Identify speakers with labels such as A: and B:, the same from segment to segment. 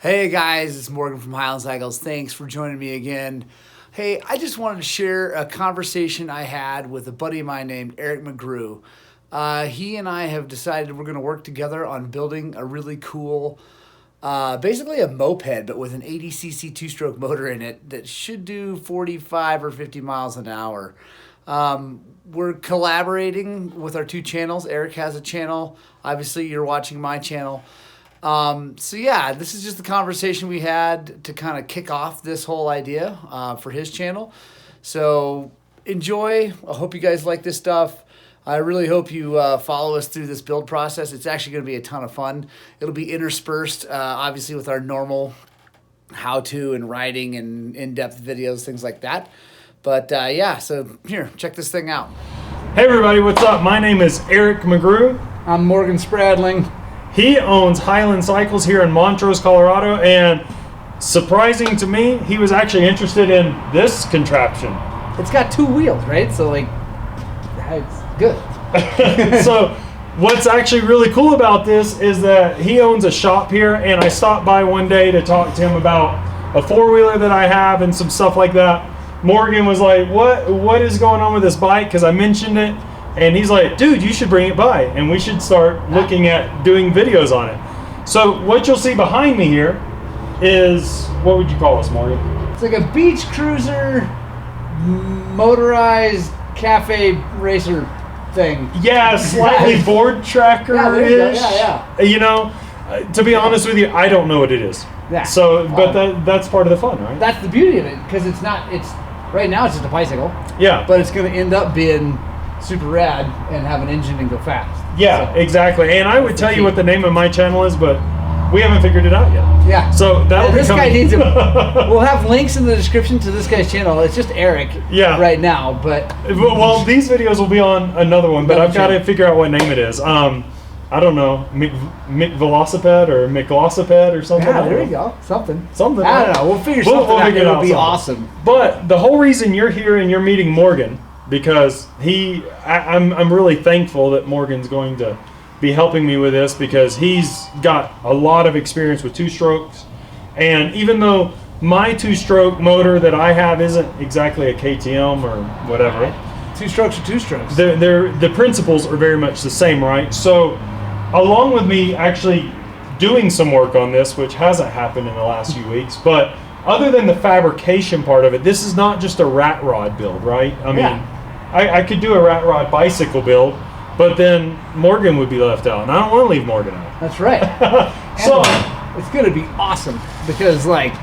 A: Hey guys, it's Morgan from Highland Cycles. Thanks for joining me again. Hey, I just wanted to share a conversation I had with a buddy of mine named Eric McGrew. He and I have decided we're going to work together on building a really cool, basically a moped, but with an 80cc two-stroke motor in it that should do 45 or 50 miles an hour. We're collaborating with our two channels. Eric has a channel. Obviously, you're watching my channel. So yeah, this is just the conversation we had to kind of kick off this whole idea for his channel. So enjoy. I hope you guys like this stuff. I really hope you follow us through this build process. It's actually going to be a ton of fun. It'll be interspersed, obviously, with our normal how-to and riding and in-depth videos, things like that. But yeah, so here, check this thing out.
B: Hey everybody, what's up? My name is Eric McGrew.
A: I'm Morgan Spradling.
B: He owns Highland Cycles here in Montrose, Colorado, and surprising to me, he was actually interested in this contraption.
A: It's got two wheels, right? So like, it's good.
B: So what's actually really cool about this is that he owns a shop here, and I stopped by one day to talk to him about a four-wheeler that I have and some stuff like that. Morgan was like, what is going on with this bike? Because I mentioned it. And he's like, dude, you should bring it by, and we should start looking at doing videos on it. So what you'll see behind me here is, what would you call this, Morgan?
A: It's like a beach cruiser, motorized cafe racer thing.
B: Yeah, slightly board tracker-ish.
A: Yeah.
B: You know, to be honest with you, I don't know what it is.
A: Yeah.
B: So, but that's part of the fun, right?
A: That's the beauty of it, because right now it's just a bicycle.
B: Yeah.
A: But it's going to end up being super rad and have an engine and go fast.
B: Yeah, so, exactly. And I would tell you what the name of my channel is, but we haven't figured it out yet.
A: Yeah.
B: So
A: this guy needs it. We'll have links in the description to this guy's channel. It's just Eric right now, but
B: well, these videos will be on another one, but I've got to figure out what name it is. I don't know, McVelocipede or McGlossipede or something.
A: Yeah, there you go. Something.
B: I
A: don't know. We'll figure something out. It'll be awesome.
B: But the whole reason you're here and you're meeting Morgan, because I'm really thankful that Morgan's going to be helping me with this, because he's got a lot of experience with two-strokes. And even though my two-stroke motor that I have isn't exactly a KTM or whatever,
A: two strokes are two strokes.
B: The principles are very much the same, right? So along with me actually doing some work on this, which hasn't happened in the last few weeks, but other than the fabrication part of it, this is not just a rat rod build, right? I mean, I could do a rat rod bicycle build, but then Morgan would be left out, and I don't want to leave Morgan out.
A: That's right. So it's going to be awesome, because like,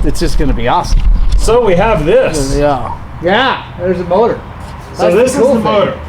A: it's just going to be awesome.
B: So we have this.
A: Yeah, there's a motor.
B: So this is the motor.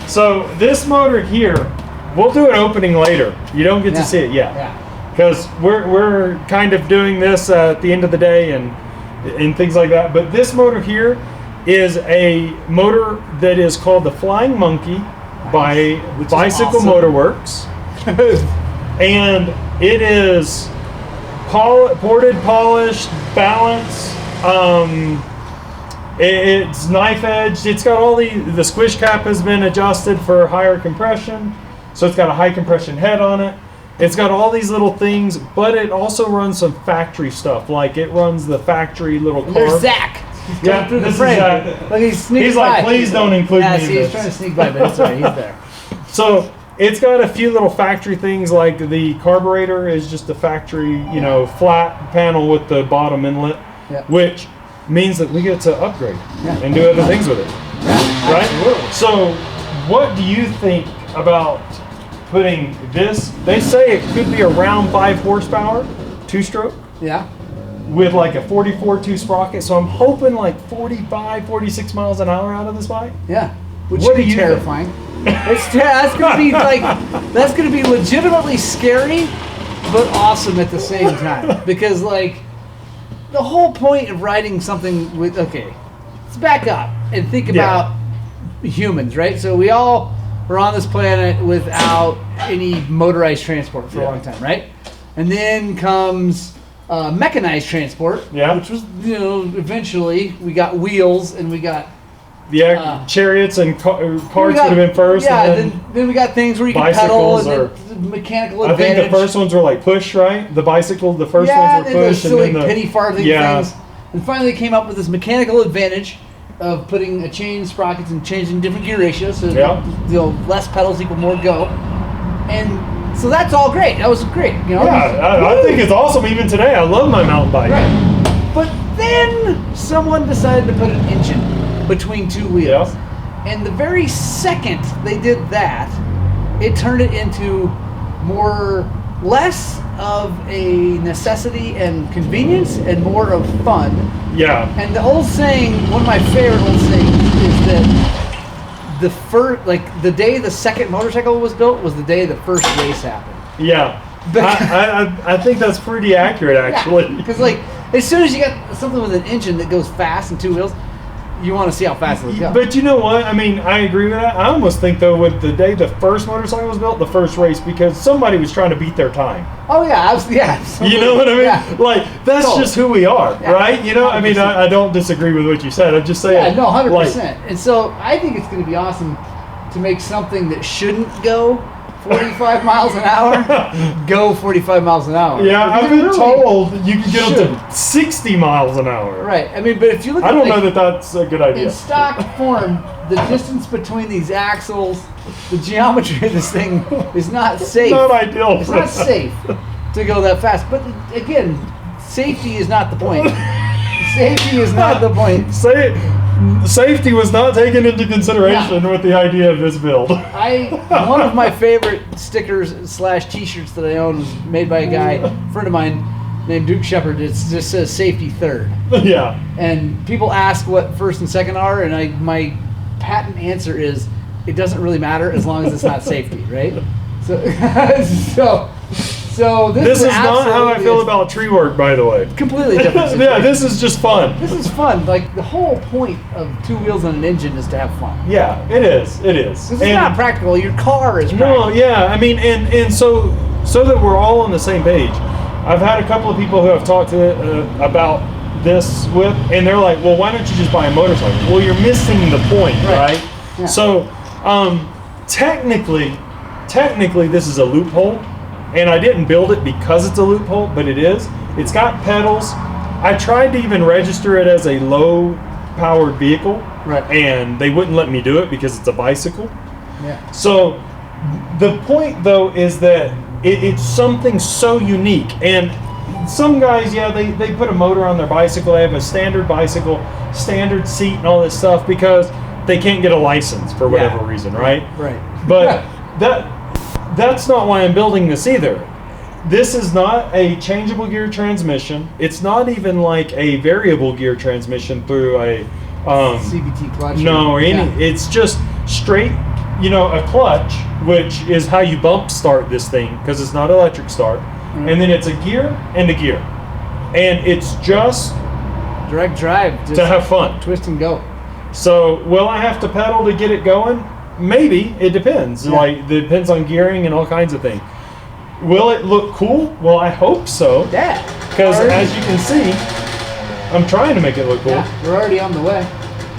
B: So this motor here, we'll do an opening later. You don't get to see it yet.
A: Yeah.
B: Because we're kind of doing this at the end of the day and things like that. But this motor here is a motor that is called the Flying Monkey by Bicycle Motor Works. And it is ported, polished, balanced. It's knife edged. It's got all the squish cap has been adjusted for higher compression. So it's got a high compression head on it. It's got all these little things, but it also runs some factory stuff. Like it runs the factory little car.
A: There's Zach. He's coming through the frame. Like he's
B: like, please don't include me in this.
A: He's trying to sneak by, but it's alright. He's there.
B: So it's got a few little factory things, like the carburetor is just a factory, flat panel with the bottom inlet, which means that we get to upgrade and do other things with it. Right?
A: Absolutely.
B: So what do you think about putting this? They say it could be around 5 horsepower, two-stroke.
A: Yeah.
B: With like a 44.2 sprocket. So I'm hoping like 45, 46 miles an hour out of this bike.
A: Yeah. Which would be terrifying. That's gonna be legitimately scary, but awesome at the same time. Because like, the whole point of riding something with, let's back up and think about humans, right? So we all were on this planet without any motorized transport for a long time, right? And then comes mechanized transport, which was, eventually we got wheels and we got
B: chariots and carts would have been first.
A: Yeah,
B: and
A: then we got things where you can pedal and then mechanical advantage.
B: I think the first ones were like push, right? The bicycle, the first ones were push.
A: And then the penny farthing things. And finally they came up with this mechanical advantage of putting a chain sprockets and changing different gear ratios, so less pedals equal more go. And so that's all great. That was great.
B: I think it's awesome even today. I love my mountain bike.
A: Right. But then someone decided to put an engine between two wheels. And the very second they did that, it turned it into less of a necessity and convenience and more of fun.
B: Yeah.
A: And the old saying, one of my favorite old sayings, is that the day the second motorcycle was built was the day the first race happened.
B: Yeah. I think that's pretty accurate, actually.
A: Because as soon as you got something with an engine that goes fast and two wheels, you want to see how fast it'll go.
B: But you know what? I mean, I agree with that. I almost think, though, with the day the first motorcycle was built, the first race, because somebody was trying to beat their time.
A: Oh, yeah. Absolutely.
B: You know what I mean? Yeah. That's just who we are, right? You know, 100%. I mean, I don't disagree with what you said. I'm just saying.
A: Yeah, no, 100%. And so I think it's going to be awesome to make something that shouldn't go 45 miles an hour, go 45 miles an hour.
B: Yeah, I've been told you can get up to 60 miles an hour.
A: Right. I mean, but if you look
B: I don't know that that's a good idea.
A: In stock form, the distance between these axles, the geometry of this thing is not safe.
B: Not ideal.
A: It's not safe to go that fast. But again, safety is not the point. Safety is not the point.
B: Safety was not taken into consideration with the idea of this build.
A: One of my favorite stickers / t-shirts that I own was made by a friend of mine named Duke Shepard. It just says safety third.
B: Yeah.
A: And people ask what first and second are, and my patent answer is it doesn't really matter as long as it's not safety, right? So this is
B: not how I feel about tree work, by the way.
A: Completely different.
B: Yeah, this is just fun.
A: This is fun. Like, the whole point of two wheels on an engine is to have fun.
B: Yeah, it is. It is.
A: This is not practical. Your car is practical.
B: No, yeah. I mean, and so that we're all on the same page. I've had a couple of people who have talked about this with, and they're like, well, why don't you just buy a motorcycle? Well, you're missing the point, right? Yeah. So, technically, this is a loophole. And I didn't build it because it's a loophole, but it is. It's got pedals. I tried to even register it as a low-powered vehicle, and they wouldn't let me do it because it's a bicycle.
A: Yeah.
B: So the point, though, is that it's something so unique. And some guys, they put a motor on their bicycle. They have a standard bicycle, standard seat, and all this stuff because they can't get a license for whatever reason, right?
A: Right.
B: But that's not why I'm building this either. This is not a changeable gear transmission. It's not even like a variable gear transmission through a
A: CVT clutch.
B: No, it's just straight, a clutch, which is how you bump start this thing because it's not electric start. Mm-hmm. And then it's a gear and a gear. And it's just
A: direct drive
B: to have fun.
A: Twist and go.
B: So, will I have to pedal to get it going? Maybe. It depends. Yeah. It depends on gearing and all kinds of things. Will it look cool? Well, I hope so.
A: Yeah.
B: Because as you can see, I'm trying to make it look cool.
A: Yeah, we're already on the way.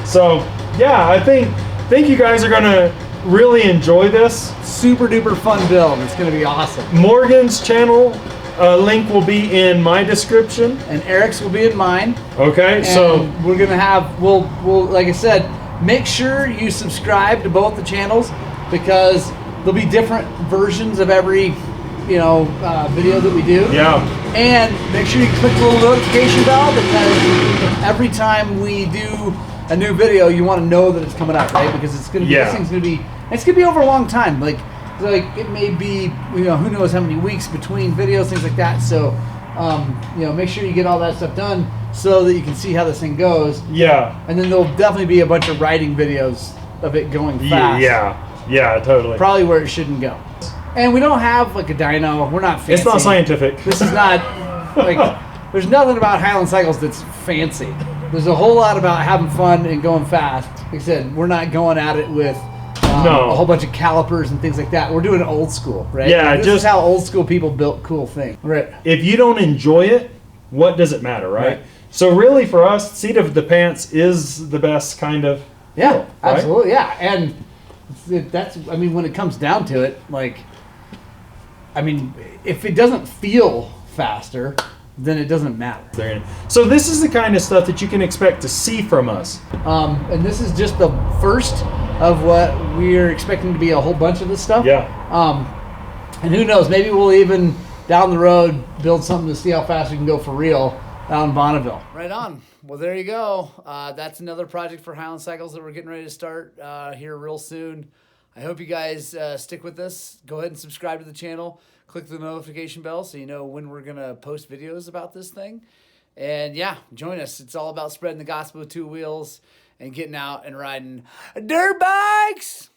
B: So, yeah, I think you guys are going to really enjoy this.
A: Super duper fun build. It's going to be awesome.
B: Morgan's channel link will be in my description.
A: And Eric's will be in mine.
B: Okay,
A: and
B: so
A: we're going to have, we'll like I said, make sure you subscribe to both the channels because there'll be different versions of every, video that we do.
B: Yeah. And
A: make sure you click the little notification bell because every time we do a new video, you want to know that it's coming out, right? Because it's going to be, this thing's going to be, it's going to be over a long time. Like it may be, who knows how many weeks between videos, things like that. So, make sure you get all that stuff done so that you can see how this thing goes.
B: Yeah.
A: And then there'll definitely be a bunch of riding videos of it going fast.
B: Yeah, totally.
A: Probably where it shouldn't go. And we don't have like a dyno. We're not fancy.
B: It's not scientific.
A: This is not there's nothing about Highland Cycles that's fancy. There's a whole lot about having fun and going fast. Like I said, we're not going at it with a whole bunch of calipers and things like that. We're doing it old school, right?
B: Yeah,
A: this is how old school people built cool things. Right.
B: If you don't enjoy it, what does it matter, right? So really for us, seat of the pants is the best kind of
A: Yeah,
B: right?
A: absolutely. Yeah, and that's. I mean, when it comes down to it, like, I mean, if it doesn't feel faster, then it doesn't matter.
B: So this is the kind of stuff that you can expect to see from us.
A: And this is just the first of what we're expecting to be a whole bunch of this stuff.
B: Yeah.
A: And who knows? Maybe we'll even down the road build something to see how fast we can go for real down in Bonneville. Right on. Well, there you go. That's another project for Highland Cycles that we're getting ready to start here real soon. I hope you guys stick with us. Go ahead and subscribe to the channel. Click the notification bell so you know when we're going to post videos about this thing. And yeah, join us. It's all about spreading the gospel of two wheels and getting out and riding dirt bikes.